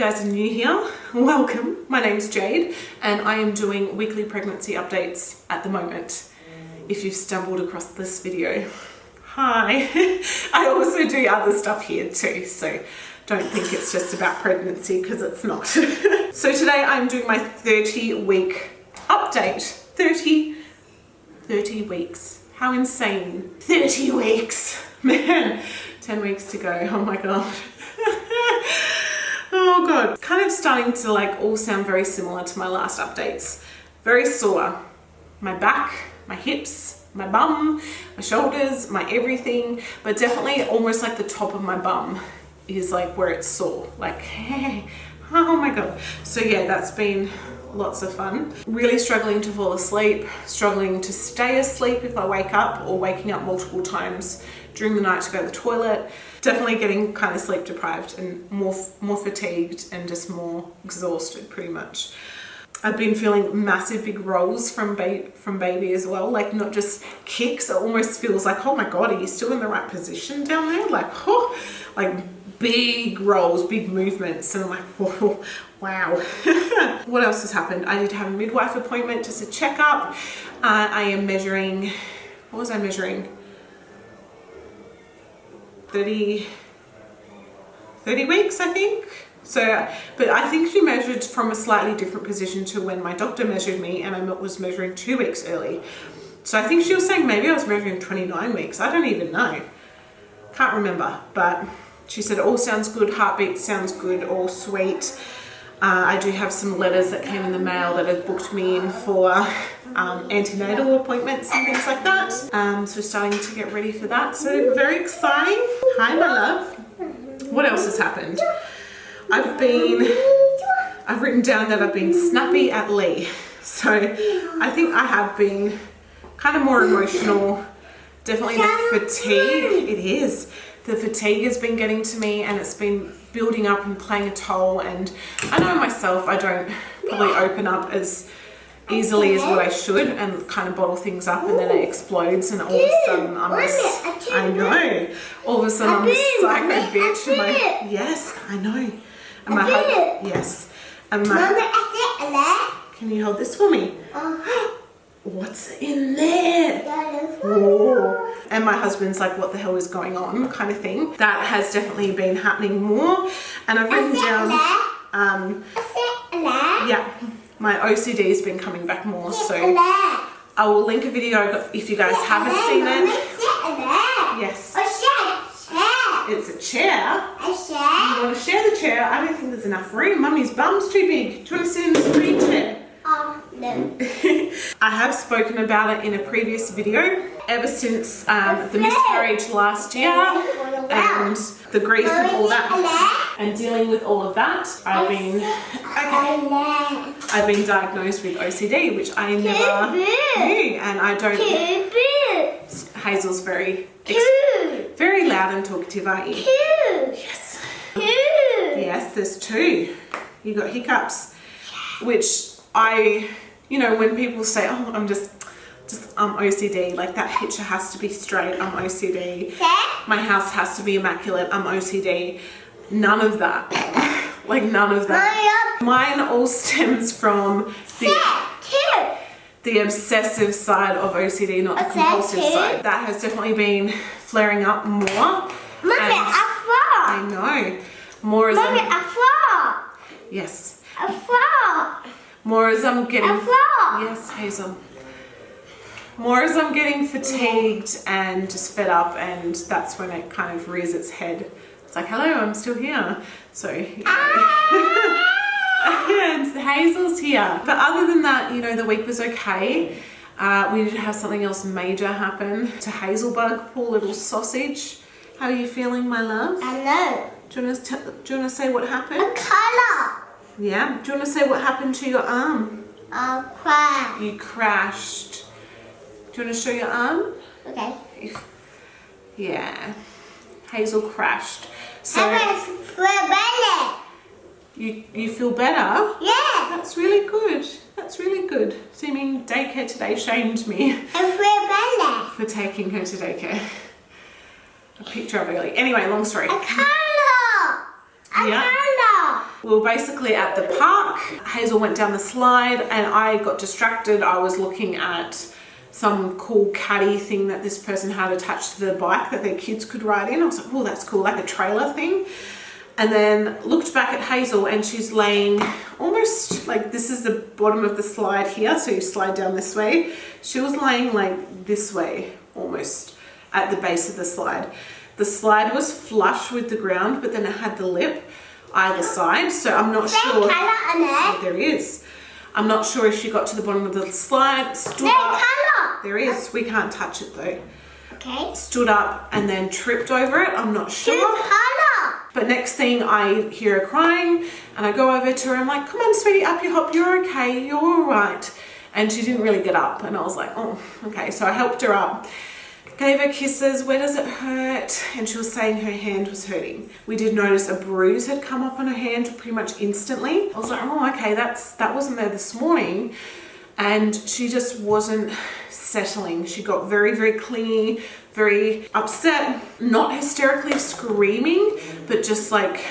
guys are new here, welcome. My name's Jade and I am doing weekly pregnancy updates at the moment. If you've stumbled across this video, hi. I also do other stuff here too, so don't think it's just about pregnancy because it's not. So today I'm doing my 30-week update. 30 weeks. How insane. 30 weeks. Man, 10 weeks to go. Oh my God. Oh God. Kind of starting to like all sound very similar to my last updates. Very sore. My back, my hips, my bum, my shoulders, my everything, but definitely almost like the top of my bum is like where it's sore. Like, hey, oh my God. So yeah, that's been lots of fun. Really struggling to fall asleep, struggling to stay asleep if I wake up, or waking up multiple times during the night to go to the toilet. Definitely getting kind of sleep deprived and more fatigued and just more exhausted pretty much. I've been feeling massive big rolls from baby as well, like not just kicks. It almost feels like, oh my God, are you still in the right position down there? Like, oh, like big rolls, big movements. And I'm like, whoa, wow. What else has happened? I did have a midwife appointment, just a checkup. I am measuring, what was I measuring? 30 weeks, I think. So, but I think she measured from a slightly different position to when my doctor measured me, and I was measuring 2 weeks early. So I think she was saying maybe I was measuring 29 weeks. I don't even know. Can't remember, but she said all sounds good, heartbeat sounds good, all sweet. I do have some letters that came in the mail that have booked me in for antenatal appointments and things like that. So starting to get ready for that. So very exciting. Hi, my love. What else has happened? I've written down that I've been snappy at Lee. So I think I have been kind of more emotional. Definitely the fatigue. It is. The fatigue has been getting to me, and it's been building up and playing a toll. And I know myself, I don't probably open up as easily as what I should and kind of bottle things up, and then it explodes, and all of a sudden I'm all of a sudden I'm a psycho bitch. And yes, I know. And my yes. And can you hold this for me? What's in there? Whoa. And my husband's like, what the hell is going on, kind of thing. That has definitely been happening more. And I've written down, yeah, my OCD has been coming back more. So I will link a video if you guys haven't seen it. Yes. It's a chair. You want to share the chair? I don't think there's enough room. Mummy's bum's too big. Do you want to sit in this green chair? No. I have spoken about it in a previous video. Ever since the miscarriage last year and the grief and all that, and dealing with all of that, I've been diagnosed with OCD, which I never knew, and I don't. Hazel's very loud and talkative, aren't you? Yes. Yes, there's two. You got hiccups, which when people say, oh, I'm OCD, like that picture has to be straight, I'm OCD. My house has to be immaculate, I'm OCD. None of that. Like none of that. Mine all stems from the obsessive side of OCD, not the compulsive side. That has definitely been flaring up more. I know. More as yes. More as I'm getting, yes, Hazel. More as I'm getting fatigued and just fed up, and that's when it kind of rears its head. It's like, hello, I'm still here. So, and Hazel's here. But other than that, the week was okay. We did have something else major happen to Hazelbug, poor little sausage. How are you feeling, my love? I know. Do you want to say what happened? A color. Yeah. Do you want to say what happened to your arm? I crashed. You crashed. Do you want to show your arm? Okay. Yeah. Hazel crashed. So I feel better. You feel better? Yeah. That's really good. That's really good. So you mean daycare today shamed me I feel better. for taking her to daycare. I picked her up early. Anyway, long story. A color. A color. We were basically at the park. Hazel went down the slide and I got distracted. I was looking at some cool caddy thing that this person had attached to the bike that their kids could ride in. I was like, oh, that's cool, like a trailer thing. And then looked back at Hazel and she's laying almost like, this is the bottom of the slide here, so you slide down this way. She was laying like this way, almost at the base of the slide. The slide was flush with the ground, but then it had the lip either side, so I'm not sure. Oh, there is. I'm not sure if she got to the bottom of the slide, stood up. There is. We can't touch it though. Okay. Stood up and then tripped over it. I'm not sure. But next thing I hear her crying and I go over to her. I'm like, come on, sweetie, up you hop. You're okay. You're all right. And she didn't really get up. And I was like, oh, okay. So I helped her up. Gave her kisses. Where does it hurt? And she was saying her hand was hurting. We did notice a bruise had come up on her hand pretty much instantly. I was like, oh, okay, that wasn't there this morning. And she just wasn't settling. She got very, very clingy, very upset, not hysterically screaming, but just like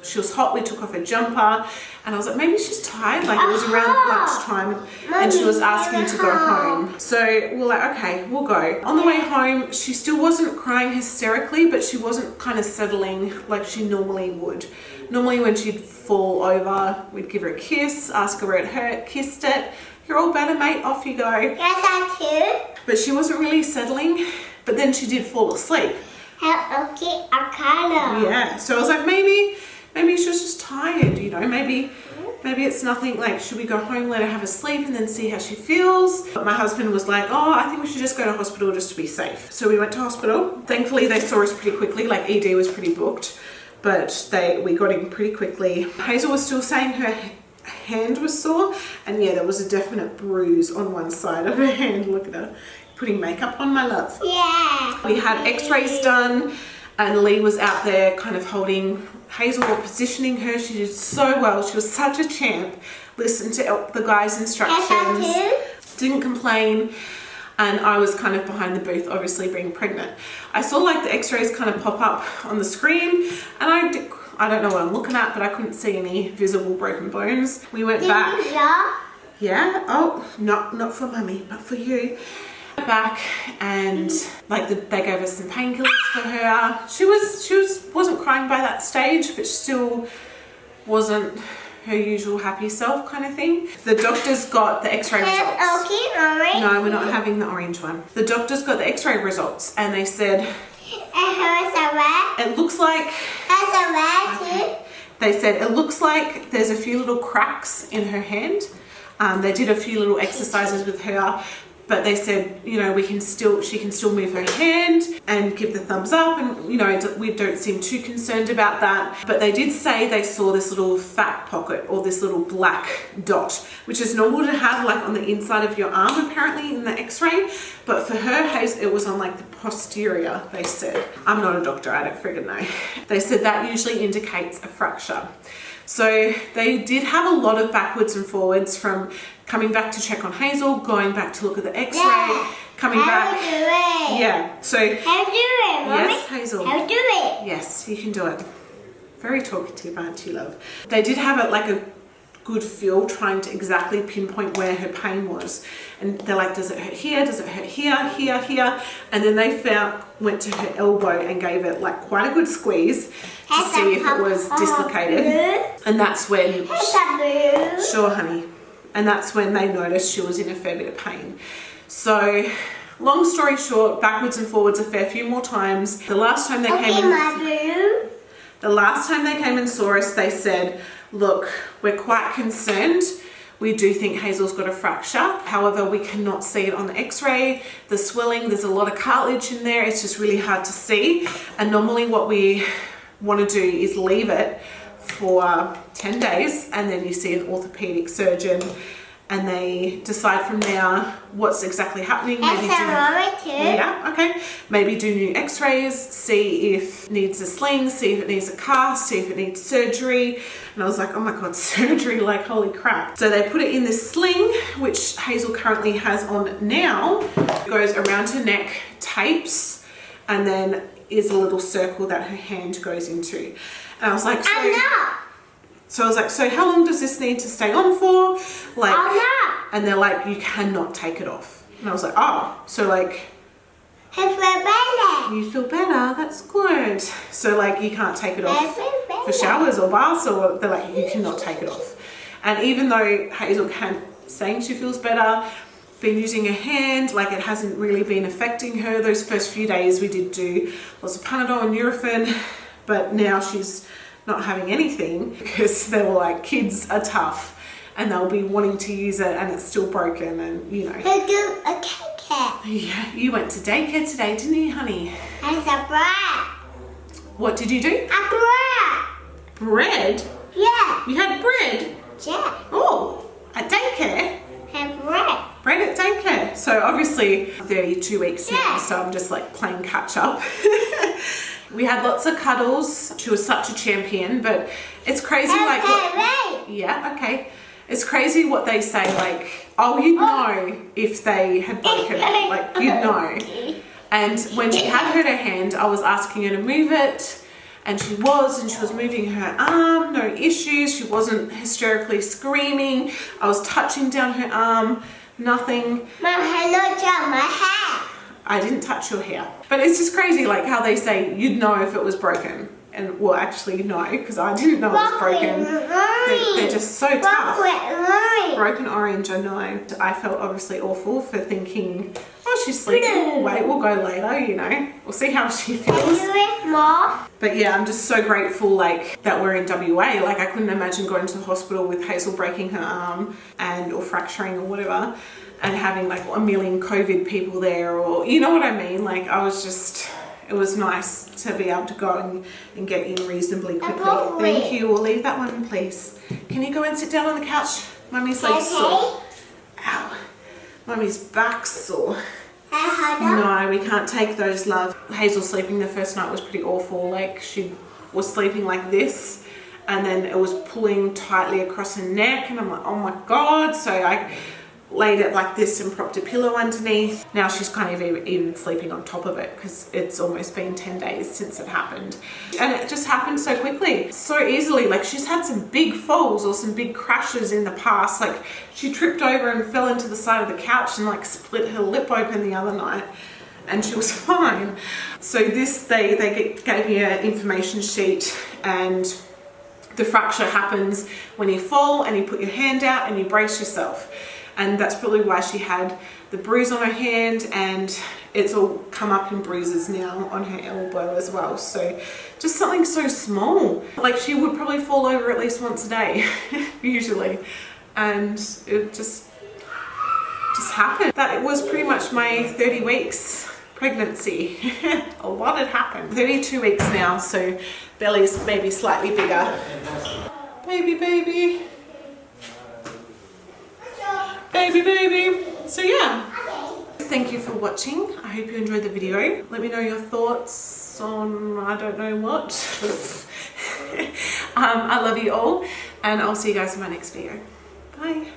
she was hot. We took off her jumper and I was like, maybe she's tired. Like it was around lunchtime and she was asking to go home. So we're like, okay, we'll go. On the way home, she still wasn't crying hysterically, but she wasn't kind of settling like she normally would. Normally when she'd fall over, we'd give her a kiss, ask her where it hurt, kissed it. You're all better, mate, off you go. Yes, I too. But she wasn't really settling, but then she did fall asleep. Okay, I kind of. Yeah, so I was like, maybe she was just tired, you know, maybe it's nothing, like, should we go home, let her have a sleep and then see how she feels? But my husband was like, oh, I think we should just go to hospital just to be safe. So we went to hospital. Thankfully, they saw us pretty quickly, like ED was pretty booked, but we got in pretty quickly. Hazel was still saying her hand was sore, and yeah, there was a definite bruise on one side of her hand. Look at her putting makeup on, my love. Yeah. We had x-rays done and Lee was out there kind of holding Hazel or positioning her. She did so well. She was such a champ. Listened to the guys' instructions, didn't complain, and I was kind of behind the booth, obviously being pregnant. I saw like the x-rays kind of pop up on the screen and I don't know what I'm looking at, but I couldn't see any visible broken bones. We went back. Yeah? Oh, not for mummy, but for you. Back and like they gave us some painkillers for her. She wasn't crying by that stage, but still wasn't her usual happy self kind of thing. The doctors got the x-ray results. No, we're not having the orange one. The doctors got the x-ray results and they said it looks like they said it looks like there's a few little cracks in her hand. They did a few little exercises with her, but they said, you know, she can still move her hand and give the thumbs up, and you know, we don't seem too concerned about that. But they did say they saw this little fat pocket or this little black dot, which is normal to have like on the inside of your arm apparently in the x-ray, but for her, it was on like the posterior, they said. I'm not a doctor, I don't friggin' know. They said that usually indicates a fracture. So they did have a lot of backwards and forwards, from coming back to check on Hazel, going back to look at the x-ray, coming back. Yeah, so. How do it, Mommy? Yes, Hazel. How do it? Yes, you can do it. Very talkative, aren't you, love? They did have it like a good feel trying to exactly pinpoint where her pain was. And they're like, does it hurt here? Does it hurt here, here, here? And then they went to her elbow and gave it like quite a good squeeze to see if it was dislocated. And that's when, sure honey, and that's when they noticed she was in a fair bit of pain. So long story short, backwards and forwards a fair few more times. The last time they came and saw us, they said, look, we're quite concerned. We do think Hazel's got a fracture. However, we cannot see it on the x-ray. The swelling, there's a lot of cartilage in there. It's just really hard to see. And normally what we want to do is leave it for 10 days and then you see an orthopedic surgeon and they decide from there what's exactly happening. Maybe do new x-rays, see if it needs a sling, see if it needs a cast, see if it needs surgery. And I was like, oh my God, surgery, like holy crap. So they put it in this sling, which Hazel currently has on now. It goes around her neck, tapes, and then is a little circle that her hand goes into. And I was like, so So I was like, so how long does this need to stay on for? Like, Oh, and they're like, you cannot take it off. And I was like, oh, so like, no. I feel better. you feel better, that's good. So like, you can't take it I off feel better. for showers or baths, or they're like, you cannot take it off. And even though Hazel can't saying she feels better, been using her hand, like it hasn't really been affecting her. Those first few days we did do lots of Panadol and Nurofen, but now she's not having anything because they were like, kids are tough and they'll be wanting to use it and it's still broken, and you know. I do a cake. Yeah, you went to daycare today, didn't you, honey? And a bread. What did you do? A bread. Bread? Yeah. You had bread? Yeah. Oh, at daycare? And bread. Bread at daycare. So obviously 32 weeks now, Yeah. so I'm just like playing catch up. We had lots of cuddles. She was such a champion, but it's crazy like what, yeah, okay. It's crazy what they say, like, oh, you'd know if they had broken it, like you'd know. And when she had hurt her hand, I was asking her to move it, and she was moving her arm, no issues. She wasn't hysterically screaming. I was touching down her arm, nothing. My hand not on my hair. I didn't touch your hair. But it's just crazy, like how they say you'd know if it was broken. And well, actually no, because I didn't know it was broken. They're just so tough. Broken orange, I know. I felt obviously awful for thinking, oh, she's sleeping, we'll wait, we'll go later, you know. We'll see how she feels. But yeah, I'm just so grateful like that we're in WA. Like I couldn't imagine going to the hospital with Hazel breaking her arm or fracturing or whatever, and having like a million COVID people there, or you know what I mean? Like I was just, it was nice to be able to go and get in reasonably quickly. Thank you. We'll leave that one, please. Can you go and sit down on the couch? Mummy's like sore. Ow. Mummy's back's sore. No, we can't take those, love. Hazel sleeping the first night was pretty awful. Like she was sleeping like this, and then it was pulling tightly across her neck, and I'm like, oh my God. So I laid it like this and propped a pillow underneath. Now she's kind of even sleeping on top of it because it's almost been 10 days since it happened. And it just happened so quickly, so easily. Like she's had some big falls or some big crashes in the past. Like she tripped over and fell into the side of the couch and like split her lip open the other night, and she was fine. So this, they gave me an information sheet, and the fracture happens when you fall and you put your hand out and you brace yourself. And that's probably why she had the bruise on her hand, and it's all come up in bruises now on her elbow as well. So just something so small. Like she would probably fall over at least once a day, usually. And it just happened. That was pretty much my 30 weeks pregnancy. A lot had happened. 32 weeks now, so belly's maybe slightly bigger. Baby. Baby. So yeah, thank you for watching. I hope you enjoyed the video. Let me know your thoughts on I don't know what. I love you all, and I'll see you guys in my next video. Bye.